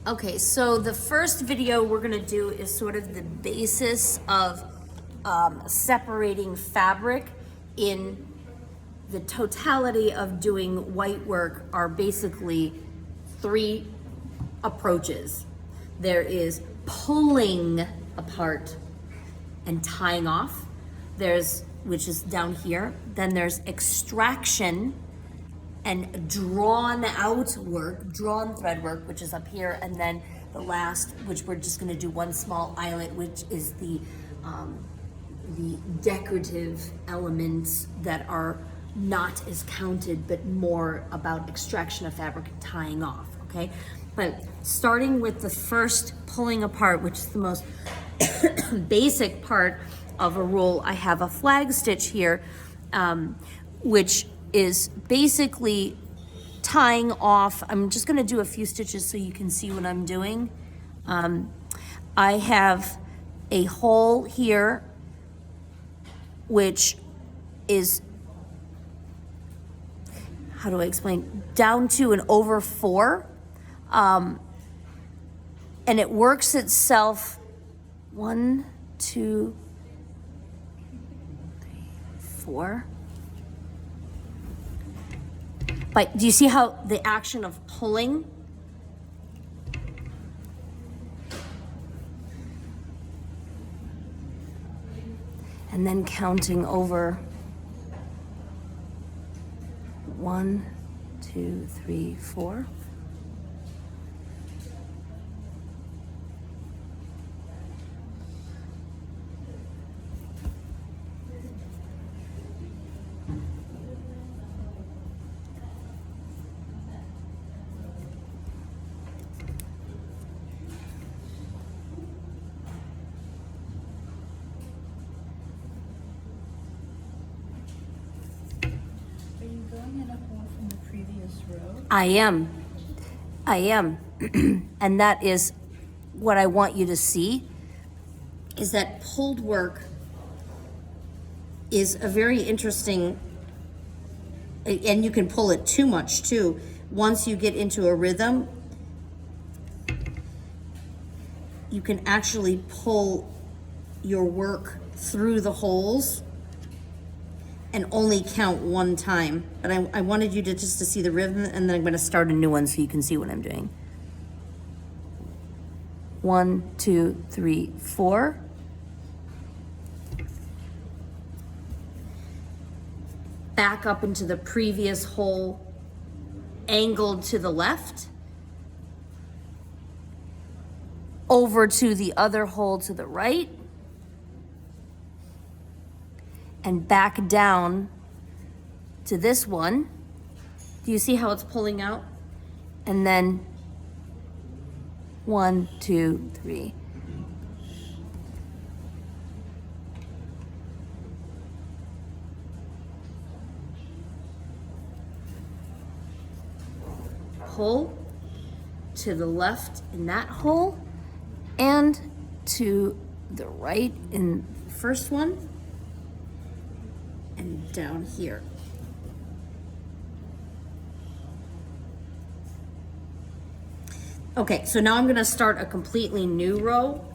Okay, so the first video we're gonna do is sort of the basis of separating fabric in the totality of doing white work are basically three approaches. There is pulling apart and tying off, which is down here. Then there's extraction and drawn out work, drawn thread work, which is up here. And then the last, which we're just gonna do one small eyelet, which is the decorative elements that are not as counted, but more about extraction of fabric and tying off, okay? But starting with the first pulling apart, which is the most basic part of a roll, I have a flag stitch here, which is basically tying off. I'm just gonna do a few stitches so you can see what I'm doing. I have a hole here, which is, how do I explain, down to and over 4. And it works itself 1, 2, 3, 4. But do you see how the action of pulling? And then counting over 1, 2, 3, 4. I am. And that is what I want you to see, is that pulled work is a very interesting, and you can pull it too much too. Once you get into a rhythm, you can actually pull your work through the holes and only count one time. But I wanted you to just to see the rhythm, and then I'm gonna start a new one so you can see what I'm doing. 1, 2, 3, 4. Back up into the previous hole, angled to the left. Over to the other hole to the right. And back down to this one. Do you see how it's pulling out? And then 1, 2, 3. Pull to the left in that hole and to the right in the first one. And down here. Okay, so now I'm gonna start a completely new row.